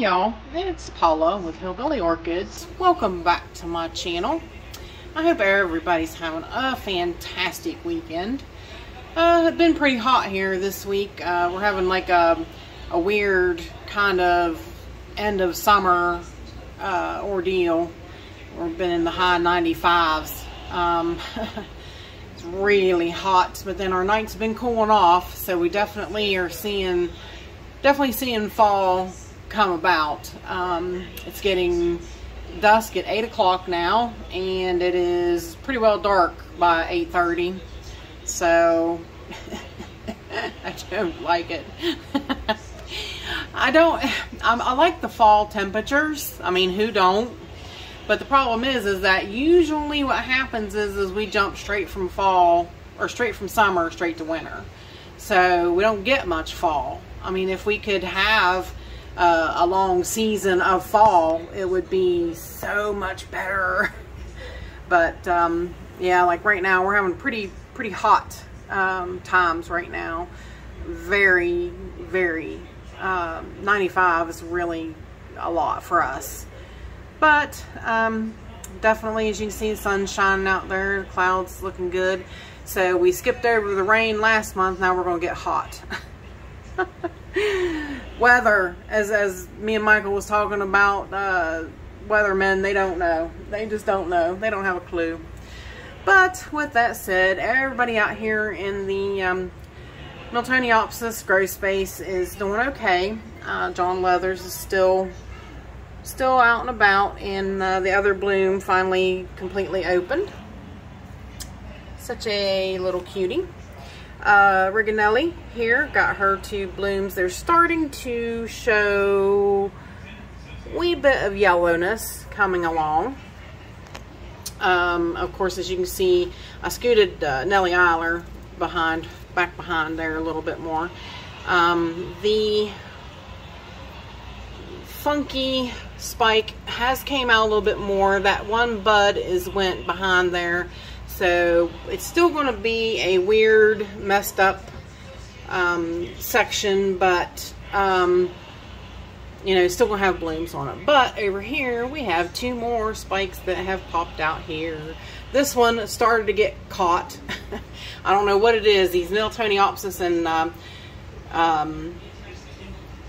y'all, it's Paula with Hillbilly Orchids. Welcome back to my channel. I hope everybody's having a fantastic weekend. It's been pretty hot here this week. We're having like a weird kind of end of summer ordeal. We've been in the high 95s. It's really hot, but then our nights have been cooling off, so we definitely are seeing fall come about. It's getting dusk at 8 o'clock now, and it is pretty well dark by 8:30. So I don't like it. I like the fall temperatures. I mean, who don't? But the problem is that usually what happens is we jump straight from fall, or straight from summer straight to winter. So we don't get much fall. I mean, if we could have a long season of fall, it would be so much better. But yeah, like right now we're having pretty hot times right now. Very 95 is really a lot for us. But definitely, as you can see, the sun's shining out there, the clouds looking good. So we skipped over the rain last month. Now we're gonna get hot. Weather, as me and Michael was talking about, weathermen, they don't know. They just don't know. They don't have a clue. But with that said, everybody out here in the Miltoniopsis grow space is doing okay. John Leathers is still out and about, and the other bloom finally completely opened. Such a little cutie. Rigonelli here got her two blooms. They're starting to show a wee bit of yellowness coming along. Of course, as you can see, I scooted Nellie Eiler back behind there a little bit more. The funky spike has came out a little bit more. That one bud went behind there. So it's still going to be a weird, messed up section, but you know, still going to have blooms on it. But over here we have two more spikes that have popped out here. This one started to get caught. I don't know what it is. These Miltoniopsis and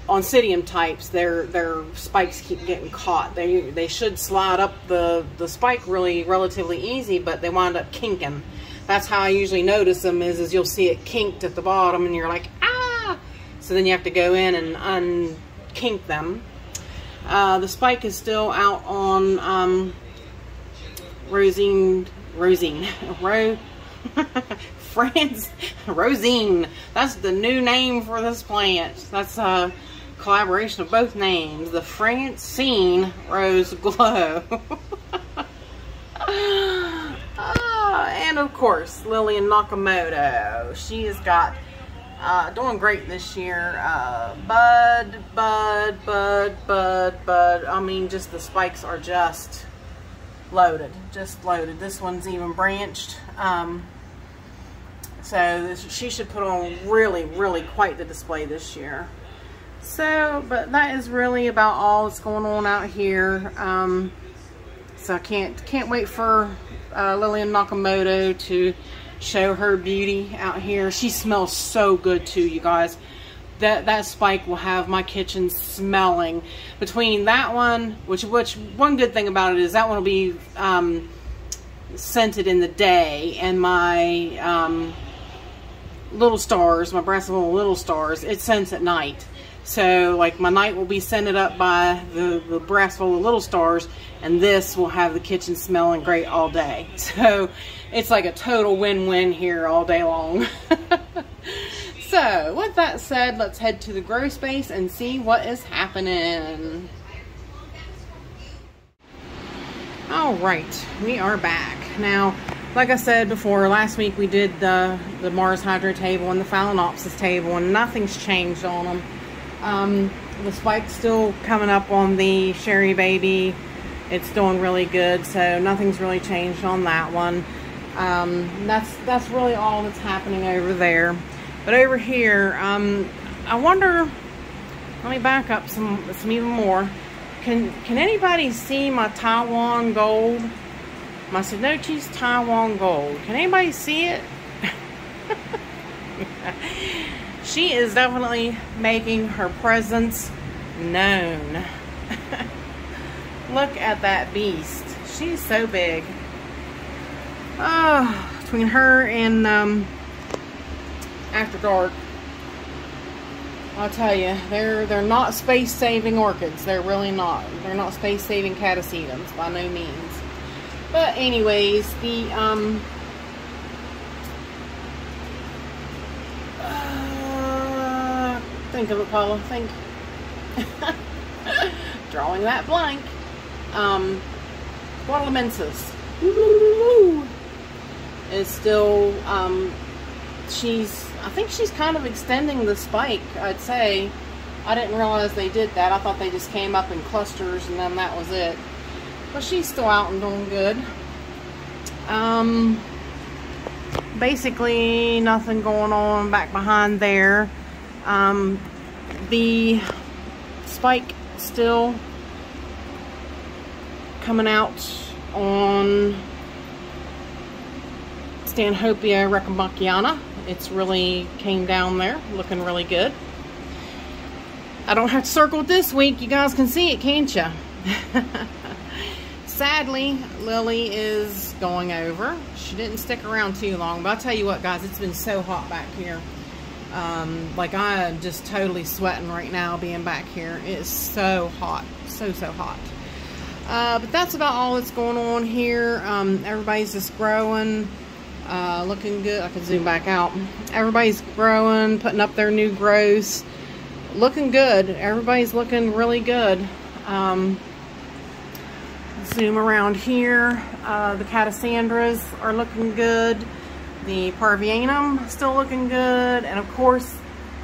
Oncidium types, their spikes keep getting caught. They should slide up the spike relatively easy, but they wind up kinking. That's how I usually notice them, is you'll see it kinked at the bottom and you're like, ah! So then you have to go in and unkink them. The spike is still out on Rosine. That's the new name for this plant. That's a collaboration of both names. The Francine Rose Glow. And of course, Lillian Nakamoto. She has got doing great this year. Bud. I mean, just the spikes are just loaded. This one's even branched. So she should put on really quite the display this year. So, but that is really about all that's going on out here. So I can't wait for Lillian Nakamoto to show her beauty out here. She smells so good too, you guys. That spike will have my kitchen smelling. Between that one, which one good thing about it is that one will be scented in the day, and my little stars, my brassavola little stars, it scents at night. So like my night will be scented up by the brassavola little stars, and this will have the kitchen smelling great all day. So it's like a total win-win here all day long. So with that said, let's head to the grow space and see what is happening. All right, we are back. Now, like I said before, last week we did the Mars Hydro table and the Phalaenopsis table, and nothing's changed on them. The spike's still coming up on the Sherry Baby. It's doing really good, so nothing's really changed on that one. That's really all that's happening over there. But over here, I wonder let me back up some even more. Can anybody see my Taiwan Gold? My Sonochi's Taiwan Gold. Can anybody see it? She is definitely making her presence known. Look at that beast. She's so big. Between her and After Dark, I'll tell you, they're not space-saving orchids. They're really not. They're not space-saving Catasandras by no means. But anyways, the think of it, Paula. Think. Drawing that blank. Guadalamensis is still, I think she's kind of extending the spike, I'd say. I didn't realize they did that. I thought they just came up in clusters and then that was it. But she's still out and doing good. Basically nothing going on back behind there. The spike still coming out on Stanhopeia Recambachiana. It's really came down there, looking really good. I don't have to circle it this week. You guys can see it, can't you? Sadly, Lily is going over. She didn't stick around too long, but I'll tell you what, guys, it's been so hot back here. Like, I'm just totally sweating right now being back here. It's so hot, so hot. But that's about all that's going on here. Everybody's just growing, looking good. I can zoom back out. Everybody's growing, putting up their new growths, looking good. Everybody's looking really good. Zoom around here. The Catasandras are looking good. The Parvianum still looking good. And of course,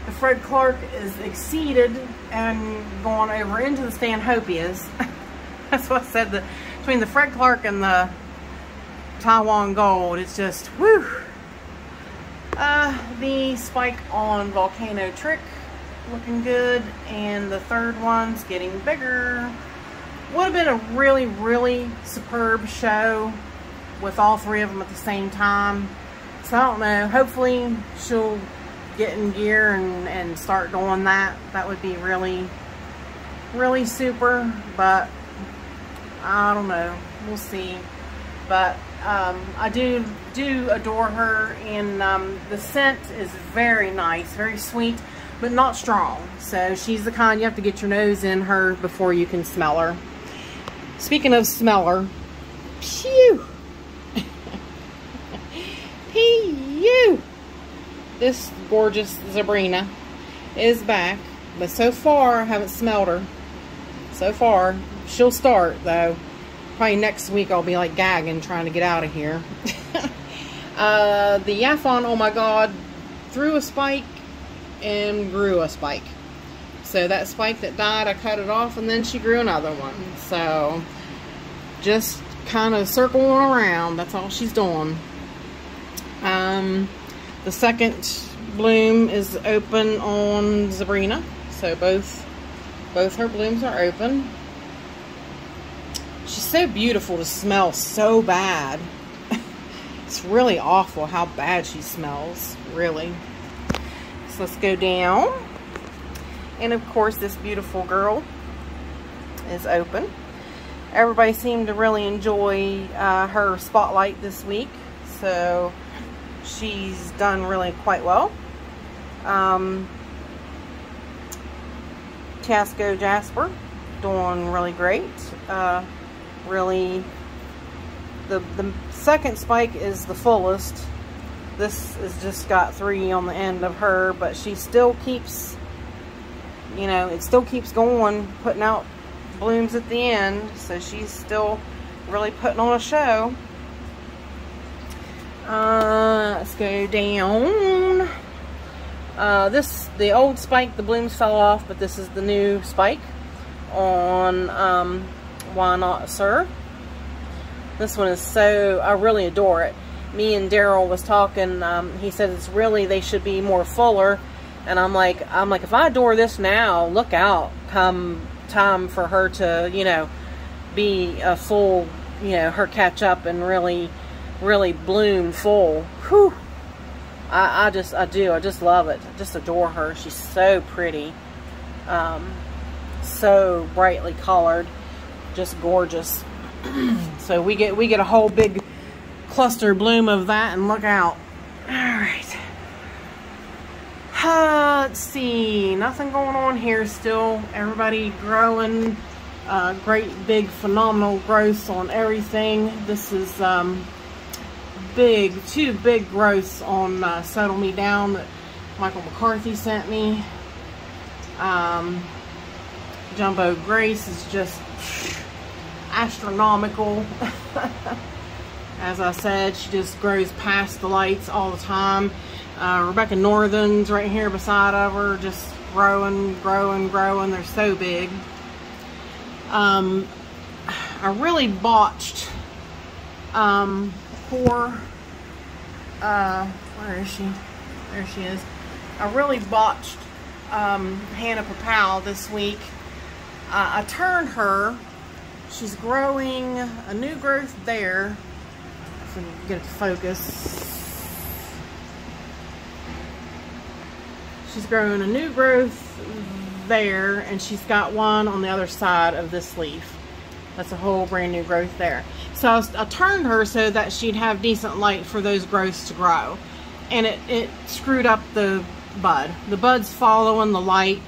the Fred Clark is exceeded and going over into the Stanhopeias. That's what I said. Between the Fred Clark and the Taiwan Gold, it's just, whew. The spike on Volcano Trick, looking good. And the third one's getting bigger. Would have been a really, really superb show with all three of them at the same time. So I don't know. Hopefully she'll get in gear and start doing that. That would be really, really super. But I don't know. We'll see. But I do adore her, and the scent is very nice, very sweet, but not strong. So she's the kind you have to get your nose in her before you can smell her. Speaking of smeller, phew, phew, this gorgeous Zabrina is back, but so far I haven't smelled her. So far, she'll start though. Probably next week I'll be like gagging trying to get out of here. The Yaphon, oh my god, threw a spike and grew a spike. So that spike that died, I cut it off, and then she grew another one. So just kind of circling around. That's all she's doing. The second bloom is open on Zabrina. So both her blooms are open. She's so beautiful to smell so bad. It's really awful how bad she smells, really. So let's go down. And of course, this beautiful girl is open. Everybody seemed to really enjoy her spotlight this week. So she's done really quite well. Casco Jasper doing really great. Really, the second spike is the fullest. This has just got 3 on the end of her, but she still keeps, you know, it still keeps going, putting out blooms at the end. So she's still really putting on a show. Let's go down. The old spike, the blooms fell off, but this is the new spike on Why Not Sir. This one is so, I really adore it. Me and Daryl was talking, he said it's really, they should be more fuller, And I'm like, if I adore this now, look out, come time for her to, you know, be a full, you know, her catch up and really bloom full. Whew. I just love it. I just adore her. She's so pretty. So brightly colored. Just gorgeous. So we get a whole big cluster bloom of that, and look out. Alright. Let's see. Nothing going on here still. Everybody growing. Great big phenomenal growths on everything. This is two big growths on Settle Me Down that Michael McCarthy sent me. Jumbo Grace is just astronomical. As I said, she just grows past the lights all the time. Rebecca Northern's right here beside of her, just growing. They're so big. I really botched poor, where is she? There she is. I really botched Hannah Papal this week. I turned her. She's growing a new growth there. If we can get it to focus. She's growing a new growth there, and she's got one on the other side of this leaf. That's a whole brand new growth there. So I turned her so that she'd have decent light for those growths to grow. And it screwed up the bud. The bud's following the light.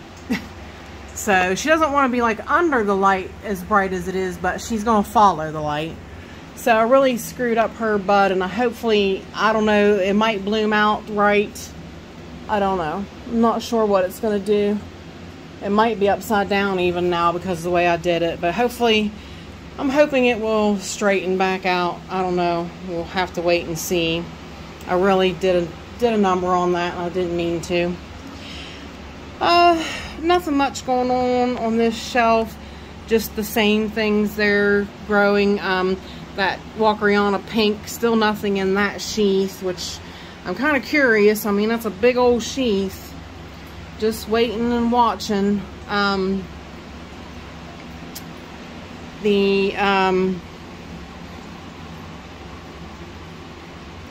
So she doesn't want to be like under the light as bright as it is, but she's going to follow the light. So I really screwed up her bud, and hopefully, I don't know, it might bloom out right. I don't know. I'm not sure what it's going to do. It might be upside down even now because of the way I did it, but hopefully, I'm hoping it will straighten back out. I don't know. We'll have to wait and see. I really did a number on that, and I didn't mean to. Nothing much going on this shelf. Just the same things they're growing. That Walkeriana pink, still nothing in that sheath, which I'm kind of curious. I mean, that's a big old sheath. Just waiting and watching. The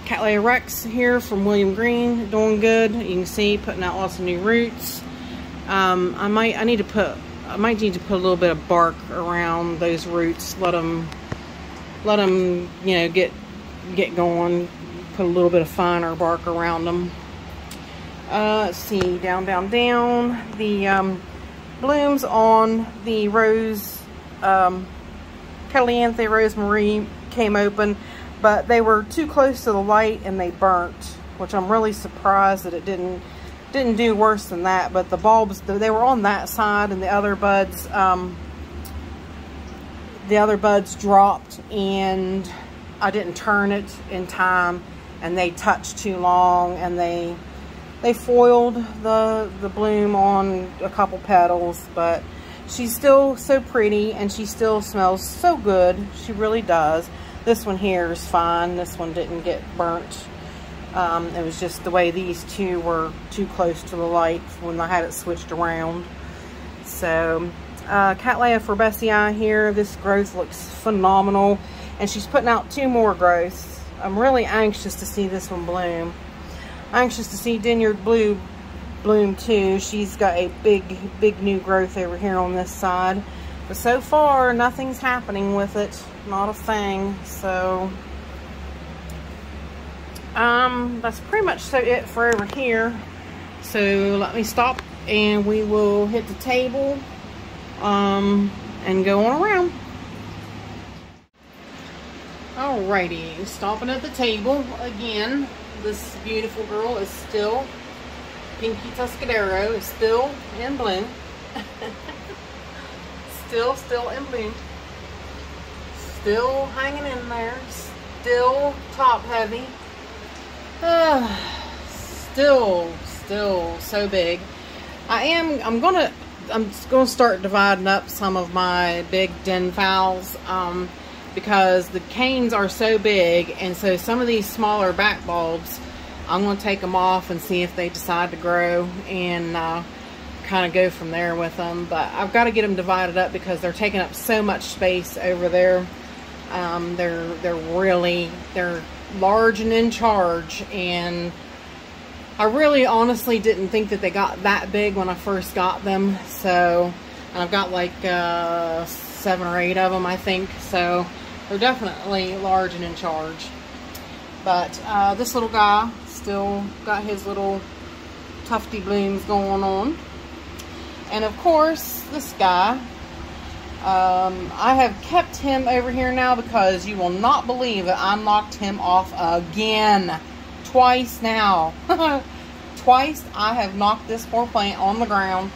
Cattleya Rex here from William Green, doing good. You can see, putting out lots of new roots. I might need to put a little bit of bark around those roots. Let them, you know, get going. Put a little bit of finer bark around them. Let's see, down. The blooms on the rose, Caliente Rose Marie came open, but they were too close to the light and they burnt, which I'm really surprised that it didn't do worse than that. But the bulbs, they were on that side, and the other buds dropped, and I didn't turn it in time, and they touched too long, and they foiled the bloom on a couple petals. But she's still so pretty, and she still smells so good. She really does. This one here is fine. This one didn't get burnt. It was just the way these two were too close to the light when I had it switched around. So, Cattleya Fabricii here. This growth looks phenomenal, and she's putting out 2 more growths. I'm really anxious to see this one bloom. Anxious to see Dinyard Blue bloom too. She's got a big new growth over here on this side. But so far, nothing's happening with it. Not a thing. So, that's pretty much it for over here. So let me stop, and we will hit the table, and go on around. Alrighty, stopping at the table again. This beautiful girl is still, Pinky Tuscadero is still in bloom. still in bloom. Still hanging in there. Still top heavy. Still so big. I'm gonna start dividing up some of my big den phals, because the canes are so big, and so some of these smaller back bulbs I'm going to take them off and see if they decide to grow, and kind of go from there with them. But I've got to get them divided up because they're taking up so much space over there. They're large and in charge, and I really honestly didn't think that they got that big when I first got them. So, and I've got like 7 or 8 of them, I think. So they're definitely large and in charge. But this little guy still got his little tufty blooms going on. And of course, this guy, I have kept him over here now because you will not believe that I knocked him off again. Twice now. Twice I have knocked this poor plant on the ground,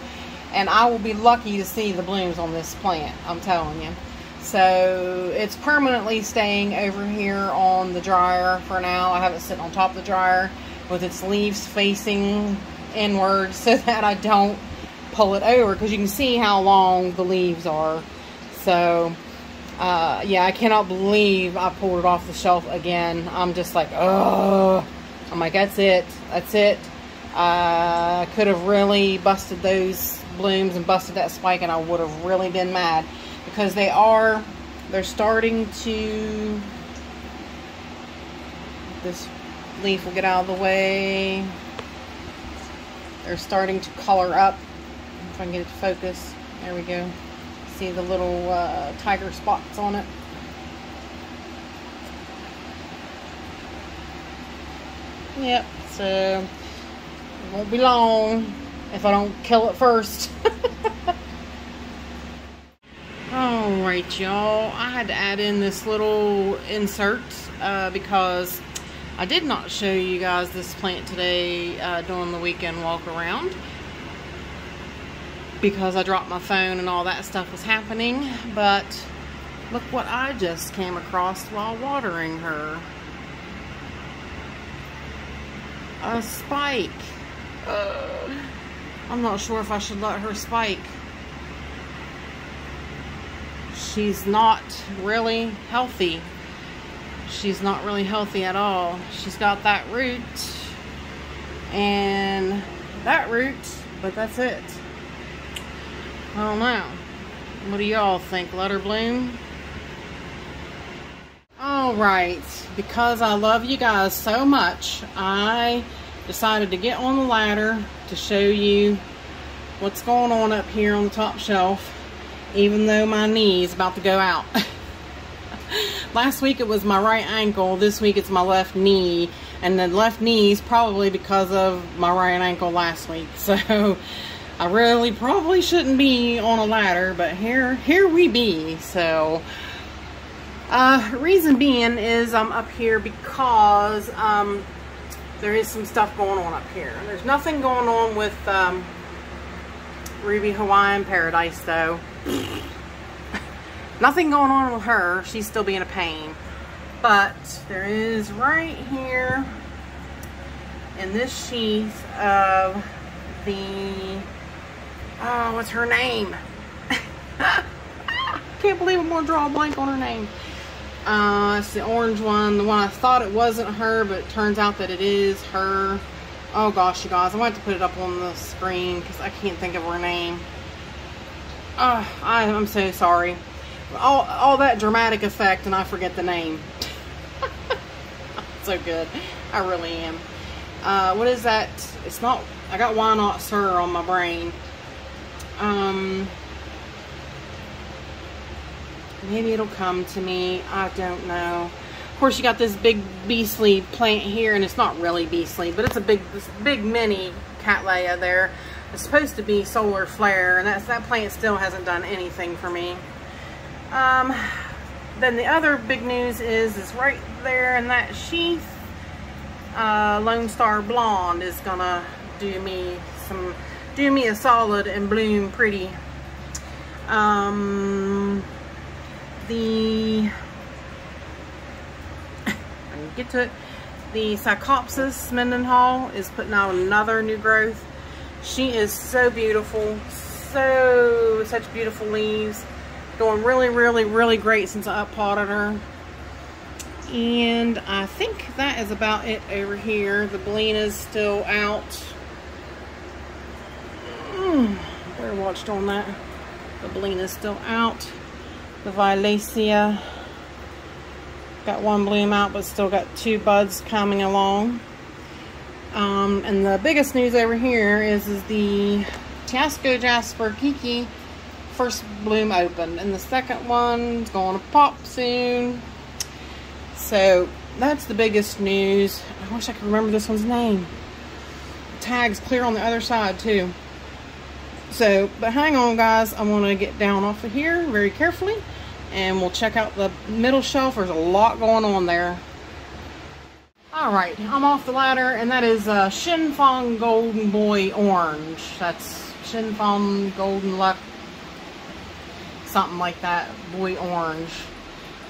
and I will be lucky to see the blooms on this plant, I'm telling you. So it's permanently staying over here on the dryer for now. I have it sitting on top of the dryer with its leaves facing inward so that I don't pull it over, because you can see how long the leaves are. So yeah, I cannot believe I pulled it off the shelf again. I'm just like, oh, I'm like, that's it, I could have really busted those blooms and busted that spike, and I would have really been mad, because they're starting to, this leaf will get out of the way, they're starting to color up. If I can get it to focus, there we go. See the little tiger spots on it. Yep, so it won't be long if I don't kill it first. Alright, y'all, I had to add in this little insert because I did not show you guys this plant today during the weekend walk around, because I dropped my phone and all that stuff was happening. But look what I just came across while watering her. A spike. I'm not sure if I should let her spike. She's not really healthy. She's not really healthy at all. She's got that root and that root, but that's it. I don't know. What do y'all think? Let her bloom? Alright, because I love you guys so much, I decided to get on the ladder to show you what's going on up here on the top shelf, even though my knee is about to go out. Last week it was my right ankle, this week it's my left knee, and the left knee is probably because of my right ankle last week. So I really probably shouldn't be on a ladder, but here we be. So reason being is I'm up here because there is some stuff going on up here. There's nothing going on with Ruby Hawaiian Paradise though. Nothing going on with her. She's still being a pain. But there is right here in this sheath of the, oh, what's her name? Can't believe I'm going to draw a blank on her name. It's the orange one. The one I thought it wasn't her, but it turns out that it is her. Oh gosh, you guys. I'm going to have to put it up on the screen because I can't think of her name. I'm so sorry. All that dramatic effect and I forget the name. So good. I really am. What is that? It's not, I got Why Not Sir on my brain. Maybe it'll come to me. I don't know. Of course, you got this big beastly plant here, and it's not really beastly, but it's a big mini Cattleya there. It's supposed to be Solar Flare, and that plant still hasn't done anything for me. Then the other big news is right there in that sheath, Lone Star Blonde is gonna do me a solid and bloom pretty. Get to it. The Psychopsis Mendenhall is putting out another new growth. She is so beautiful, such beautiful leaves, doing really, really, really great since I uppotted her. And I think that is about it over here. The Belina's still out. Better watched on that. The Belina's still out. The Violacea got one bloom out, but still got 2 buds coming along. And the biggest news over here is the Tiasco Jasper Kiki first bloom opened, and the second one's going to pop soon. So that's the biggest news. I wish I could remember this one's name. The tag's clear on the other side too. So, but hang on guys, I want to get down off of here very carefully, and we'll check out the middle shelf. There's a lot going on there. Alright, I'm off the ladder, and that is Shin Fong Golden Boy Orange. That's Shin Fong Golden Luck, something like that, Boy Orange.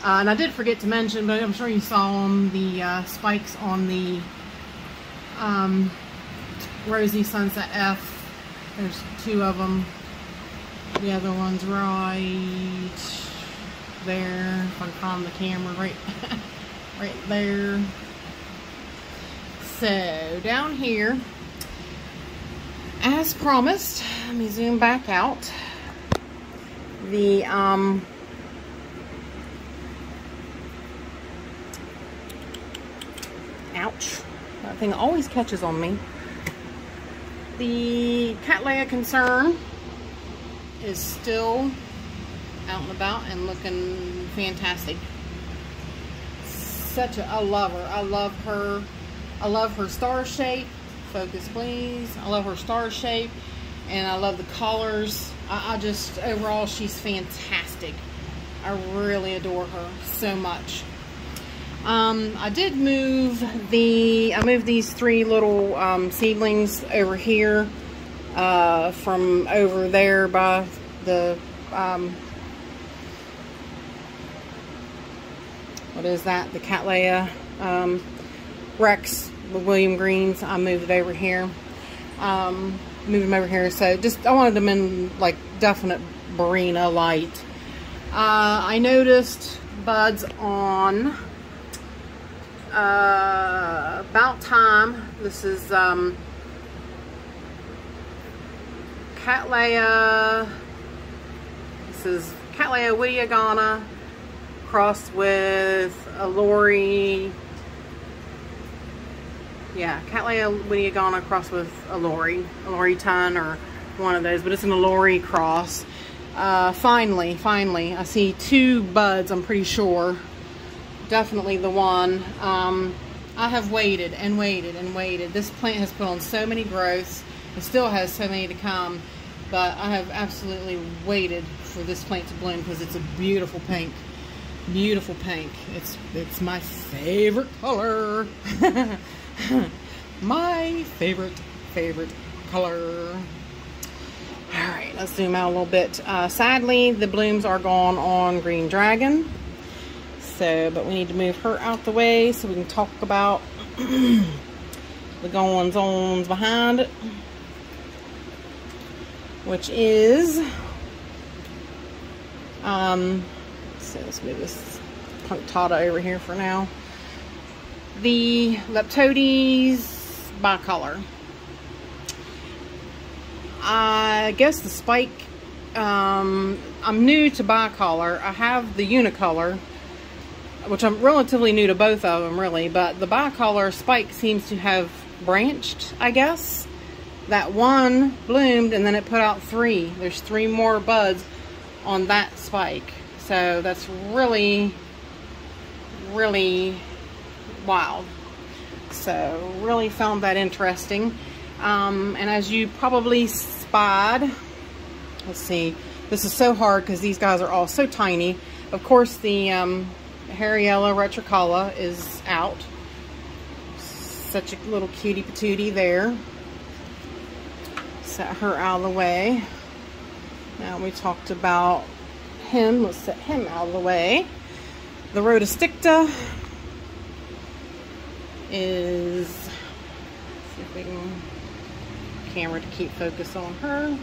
And I did forget to mention, but I'm sure you saw them, the spikes on the Rosy Sunset F. There's 2 of them. The other one's right there. If I can find the camera, right, right there. So down here, as promised, let me zoom back out. The ouch, that thing always catches on me. The Cattleya Concern is still out and about and looking fantastic. I love her. I love her. I love her star shape. Focus please. I love her star shape, and I love the colors. I just, overall, she's fantastic. I really adore her so much. I did move I moved these 3 little seedlings over here from over there by the what is that? The Cattleya Rex, the William Greens. I moved it over here. Moved them over here. So just, I wanted them in like definite Zabrina light. I noticed buds on About Time. This is Cattleya. This is Cattleya Wittiagana crossed with a Lori. Yeah, Cattleya Wittiagana crossed with a Lori ton, or one of those, but it's an Lori cross. Finally, I see 2 buds, I'm pretty sure. Definitely the one. I have waited and waited and waited. This plant has put on so many growths. It still has so many to come, but I have absolutely waited for this plant to bloom because it's a beautiful pink. Beautiful pink. It's my favorite color. My favorite color. Alright, let's zoom out a little bit. Sadly, the blooms are gone on Green Dragon. So, but we need to move her out the way so we can talk about the goings-ons behind it. Which is, so let's move this punctata over here for now. The Leptodes bicolor. I guess the spike, I'm new to bicolor. I have the unicolor, which I'm relatively new to both of them really, but the bicolor spike seems to have branched, I guess. That one bloomed and then it put out 3. There's 3 more buds on that spike. So that's really, really wild. So really found that interesting. And as you probably spied, let's see, this is so hard because these guys are all so tiny. Of course the Hariella Retrocala is out. Such a little cutie patootie there. Set her out of the way. Now we talked about him. Let's set him out of the way. The Rhodosticta is, see if we can camera to keep focus on her.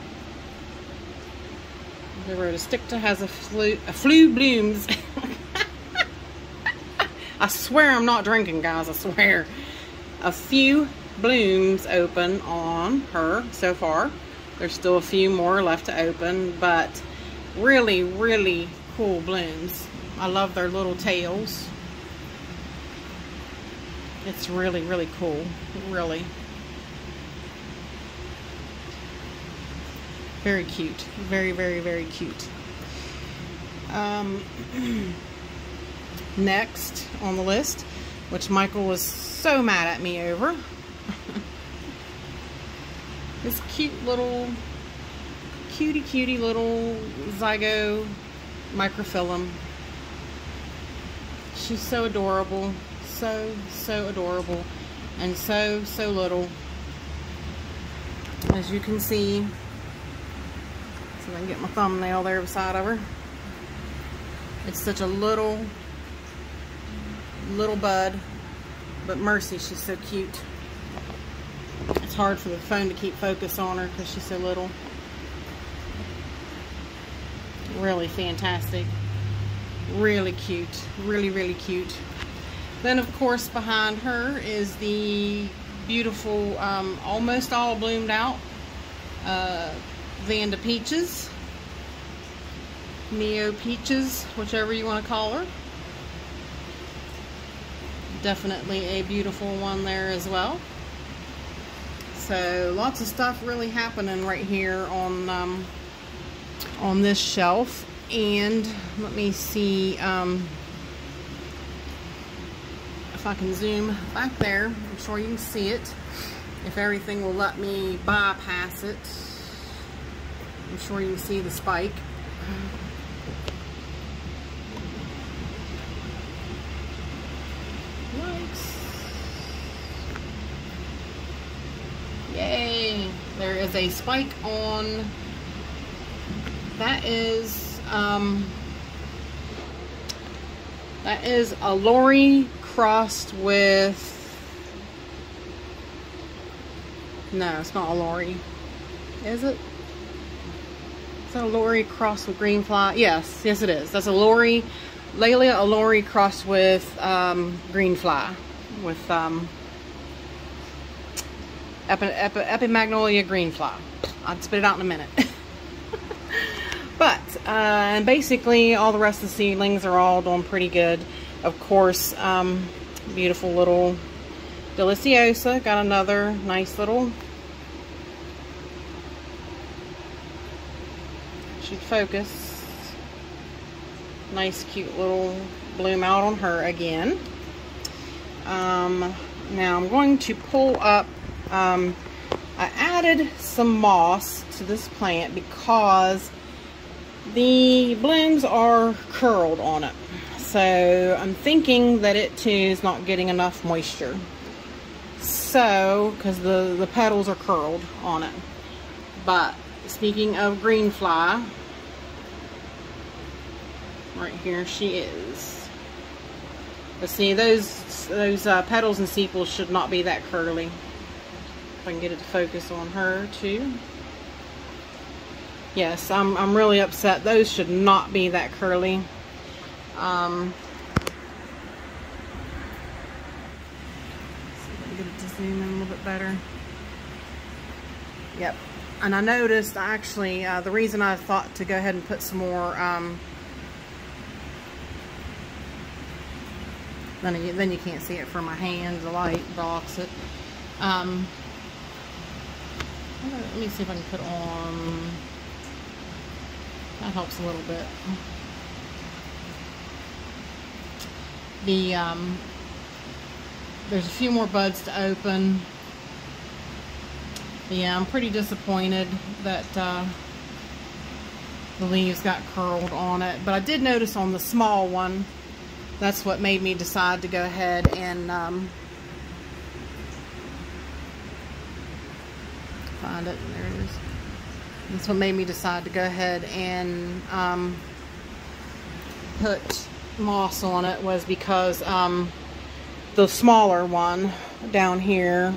The Rhodosticta has a flu blooms. I swear I'm not drinking, guys. I swear. A few blooms open on her so far. There's still a few more left to open, but really, really cool blooms. I love their little tails. It's really, really cool. Really. Very cute. Very, very, very cute. Next on the list, which Michael was so mad at me over, this cute little, cutie little Zygo Microfilam. She's so adorable. So adorable. And so little. As you can see, so I can get my thumbnail there beside of her. It's such a little bud, but mercy, she's so cute. It's hard for the phone to keep focus on her because she's so little. Really fantastic. Really cute. Really, really cute. Then, of course, behind her is the beautiful, almost all bloomed out Vanda Peaches. Neo Peaches, whichever you want to call her. Definitely a beautiful one there as well. So lots of stuff really happening right here on this shelf. And let me see if I can zoom back there. I'm sure you can see it. If everything will let me bypass it. I'm sure you can see the spike. Yay! There is a spike on. That is a Lori crossed with. No, it's not a Lori. Is it? Is that a Lori crossed with Greenfly? Yes, it is. That's a Lori, Laelia Lori crossed with Greenfly, with Epimagnolia Greenfly. I'll spit it out in a minute. But and basically all the rest of the seedlings are all doing pretty good. Of course, beautiful little Deliciosa got another nice little. Should focus. Nice, cute little bloom out on her again. Now I'm going to pull up. I added some moss to this plant because the blooms are curled on it. So I'm thinking that it too is not getting enough moisture. So, because the petals are curled on it. But speaking of Greenfly, right here she is. But see, those petals and sepals should not be that curly. If I can get it to focus on her too. Yes, I'm really upset. Those should not be that curly. See if I can get it to zoom in a little bit better. Yep. And I noticed actually the reason I thought to go ahead and put some more then you can't see it from my hand. The light blocks it. Let me see if I can put on. That helps a little bit. There's a few more buds to open. But yeah, I'm pretty disappointed that the leaves got curled on it. But I did notice on the small one, that's what made me decide to go ahead and find it. There it is. That's what made me decide to go ahead and put moss on it, was because the smaller one down here,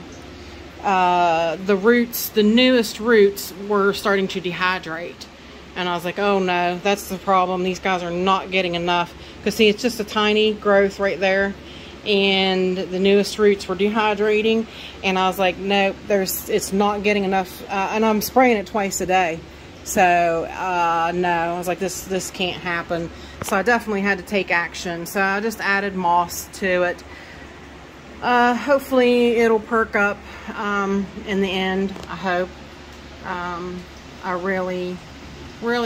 the roots, the newest roots were starting to dehydrate. And I was like, oh no, that's the problem. These guys are not getting enough. Because see, it's just a tiny growth right there. and the newest roots were dehydrating, and I was like, nope, it's not getting enough, and I'm spraying it twice a day. So no, I was like, this can't happen. So I definitely had to take action. So I just added moss to it. Hopefully it'll perk up in the end, I hope. I really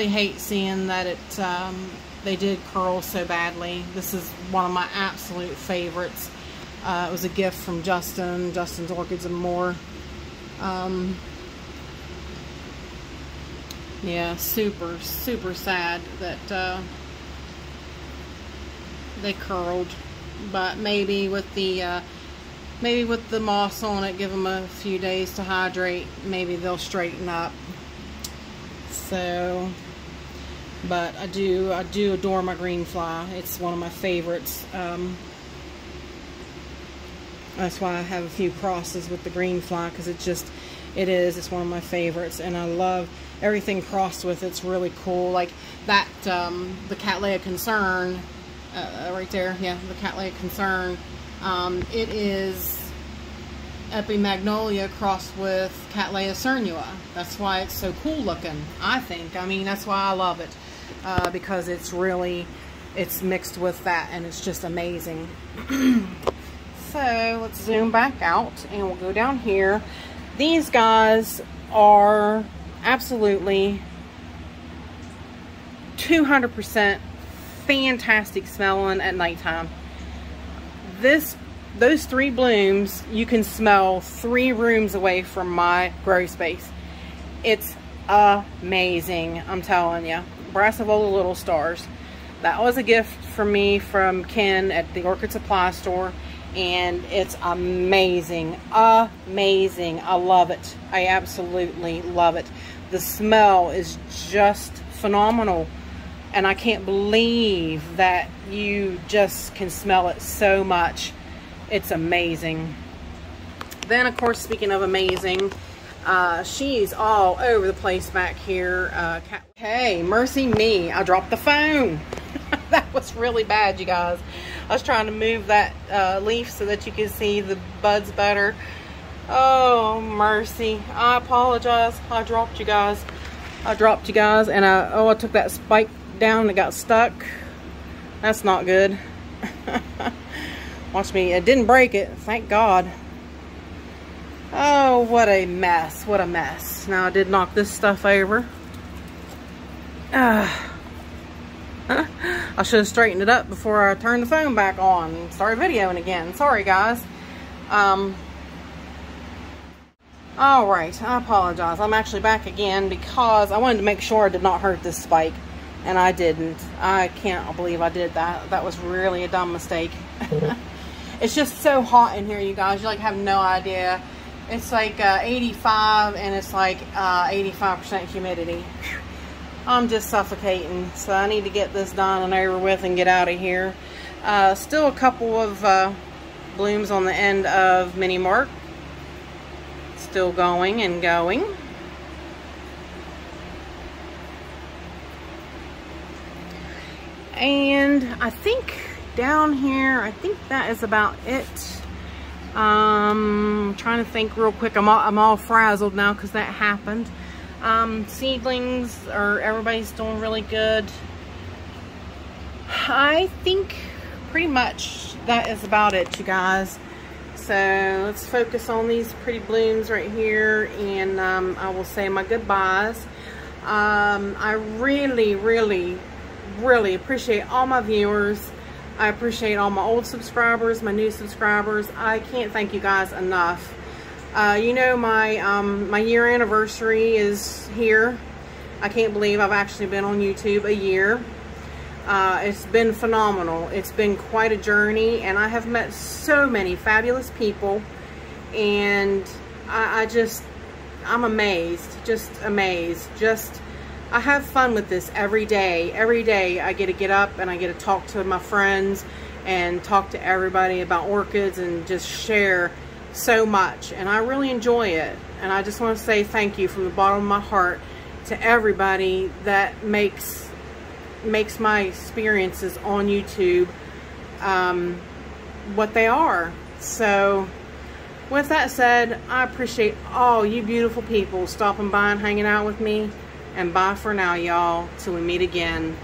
hate seeing that they did curl so badly. This is one of my absolute favorites. It was a gift from Justin's Orchids and More. Yeah, super sad that they curled, but maybe with the moss on it, give them a few days to hydrate, maybe they'll straighten up. So, but I do adore my green fly. It's one of my favorites. That's why I have a few crosses with the green fly, because it's one of my favorites, and I love everything crossed with. It's really cool. Like that, the Cattleya Concern, right there. Yeah, the Cattleya Concern. It is Epimagnolia crossed with Cattleya Cernua. That's why it's so cool looking, I think. I mean, that's why I love it, because it's mixed with that, and it's just amazing. So let's zoom back out, and we'll go down here. These guys are absolutely 200% fantastic smelling at nighttime. Those 3 blooms, you can smell 3 rooms away from my grow space. It's amazing, I'm telling you. Brassavola Little Stars. That was a gift from me from Ken at the Orchid Supply Store, and it's amazing. Amazing. I love it. I absolutely love it. The smell is just phenomenal, and I can't believe that you just can smell it so much. It's amazing. Then, of course, speaking of amazing, she's all over the place back here. Hey, mercy me, I dropped the phone. That was really bad, you guys. I was trying to move that leaf so that you could see the buds better. Oh, mercy. I apologize. I dropped you guys. And I took that spike down and it got stuck. That's not good. Watch me. It didn't break it. Thank God. Oh, what a mess. What a mess. Now, I did knock this stuff over. I should have straightened it up before I turned the phone back on and started videoing again. Sorry, guys. Alright, I apologize. I'm actually back again because I wanted to make sure I did not hurt this spike. And I didn't. I can't believe I did that. That was really a dumb mistake. It's just so hot in here, you guys. You like have no idea. It's like 85 and it's like 85% humidity. I'm just suffocating. So I need to get this done and over with and get out of here. Still a couple of blooms on the end of Mini Mark. Still going and going. And I think down here, I think that is about it. Trying to think real quick. I'm all frazzled now because that happened. Seedlings, everybody's doing really good. I think pretty much that is about it, you guys. So let's focus on these pretty blooms right here, and I will say my goodbyes. I really appreciate all my viewers. I appreciate all my old subscribers, my new subscribers. I can't thank you guys enough. You know, my year anniversary is here. I can't believe I've actually been on YouTube a year. It's been phenomenal. It's been quite a journey, and I have met so many fabulous people, and I'm amazed, just amazed. I have fun with this every day. Every day I get to get up and I get to talk to my friends and talk to everybody about orchids and just share so much, and I really enjoy it. And I just want to say thank you from the bottom of my heart to everybody that makes my experiences on YouTube what they are. So with that said, I appreciate all you beautiful people stopping by and hanging out with me. And bye for now, y'all, till we meet again.